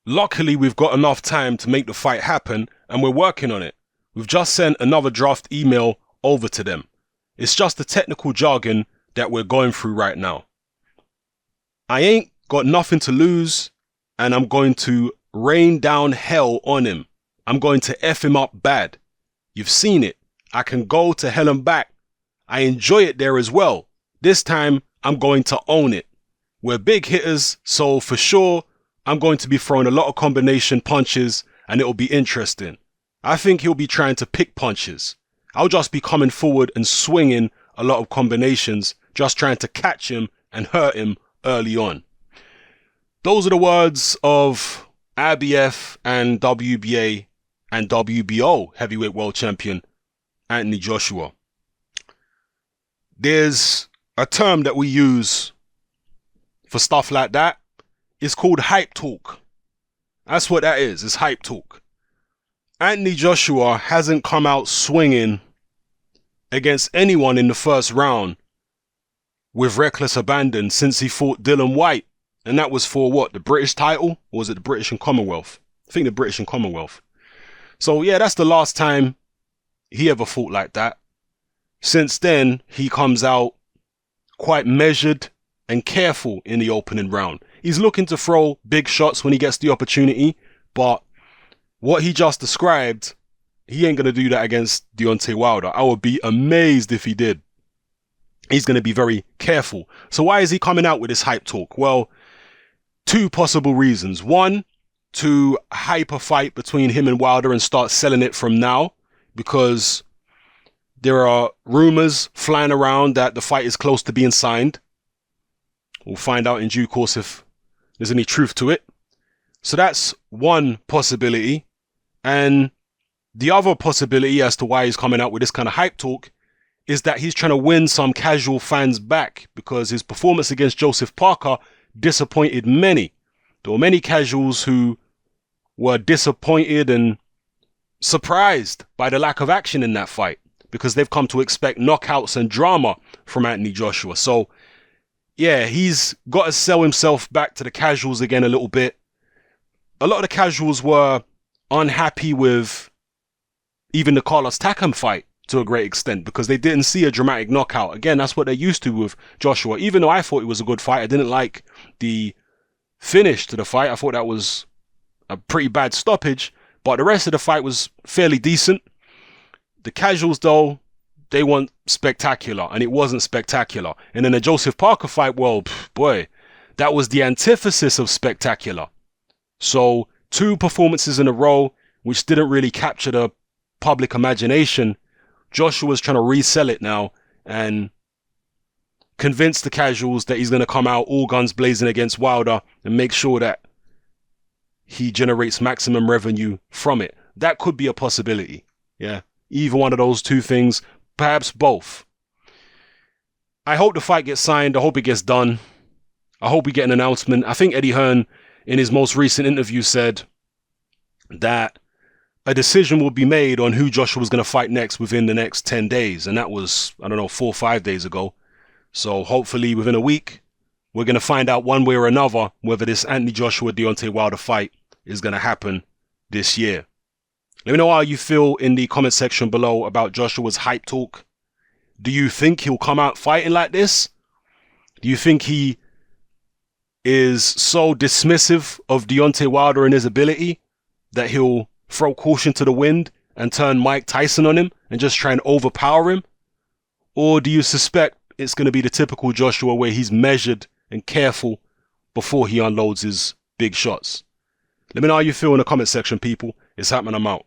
Luckily, we've got enough time to make the fight happen, and we're working on it. We've just sent another draft email over to them. It's just the technical jargon that we're going through right now. I ain't got nothing to lose, and I'm going to rain down hell on him. I'm going to F him up bad. You've seen it. I can go to hell and back. I enjoy it there as well. This time, I'm going to own it. We're big hitters, so for sure, I'm going to be throwing a lot of combination punches, and it'll be interesting. I think he'll be trying to pick punches. I'll just be coming forward and swinging a lot of combinations, just trying to catch him and hurt him early on. Those are the words of IBF and WBA and WBO heavyweight world champion Anthony Joshua. There's a term that we use for stuff like that. It's called hype talk. That's what that is. It's hype talk. Anthony Joshua hasn't come out swinging against anyone in the first round with reckless abandon since he fought Dillian Whyte. And that was for what? The British title? Or was it the British and Commonwealth? I think the British and Commonwealth. So yeah, that's the last time he ever fought like that. Since then, he comes out quite measured and careful in the opening round. He's looking to throw big shots when he gets the opportunity, but what he just described, he ain't going to do that against Deontay Wilder. I would be amazed if he did. He's going to be very careful. So why is he coming out with this hype talk? Well, two possible reasons. One, to hype a fight between him and Wilder and start selling it from now, because there are rumors flying around that the fight is close to being signed. We'll find out in due course if there's any truth to it. So that's one possibility. And the other possibility as to why he's coming out with this kind of hype talk is that he's trying to win some casual fans back, because his performance against Joseph Parker disappointed many. There were many casuals who were disappointed and surprised by the lack of action in that fight, because they've come to expect knockouts and drama from Anthony Joshua. So yeah, he's got to sell himself back to the casuals again a little bit. A lot of the casuals were unhappy with even the Carlos Takam fight to a great extent, because they didn't see a dramatic knockout. Again, that's what they're used to with Joshua. Even though I thought it was a good fight, I didn't like the finish to the fight. I thought that was a pretty bad stoppage, but the rest of the fight was fairly decent. The casuals, though, they want spectacular, and it wasn't spectacular. And then the Joseph Parker fight, well, boy, that was the antithesis of spectacular. So, two performances in a row, which didn't really capture the public imagination. Joshua's trying to resell it now and convince the casuals that he's going to come out all guns blazing against Wilder and make sure that he generates maximum revenue from it. That could be a possibility. Yeah. Either one of those two things, perhaps both. I hope the fight gets signed. I hope it gets done. I hope we get an announcement. I think Eddie Hearn, in his most recent interview, said that a decision will be made on who Joshua was going to fight next within the next 10 days. And that was, 4 or 5 days ago. So hopefully within a week, we're going to find out one way or another whether this Anthony Joshua Deontay Wilder fight is going to happen this year. Let me know how you feel in the comment section below about Joshua's hype talk. Do you think he'll come out fighting like this? Do you think he is so dismissive of Deontay Wilder and his ability that he'll throw caution to the wind and turn Mike Tyson on him and just try and overpower him? Or do you suspect it's going to be the typical Joshua where he's measured and careful before he unloads his big shots? Let me know how you feel in the comment section, people. It's happening. I'm out.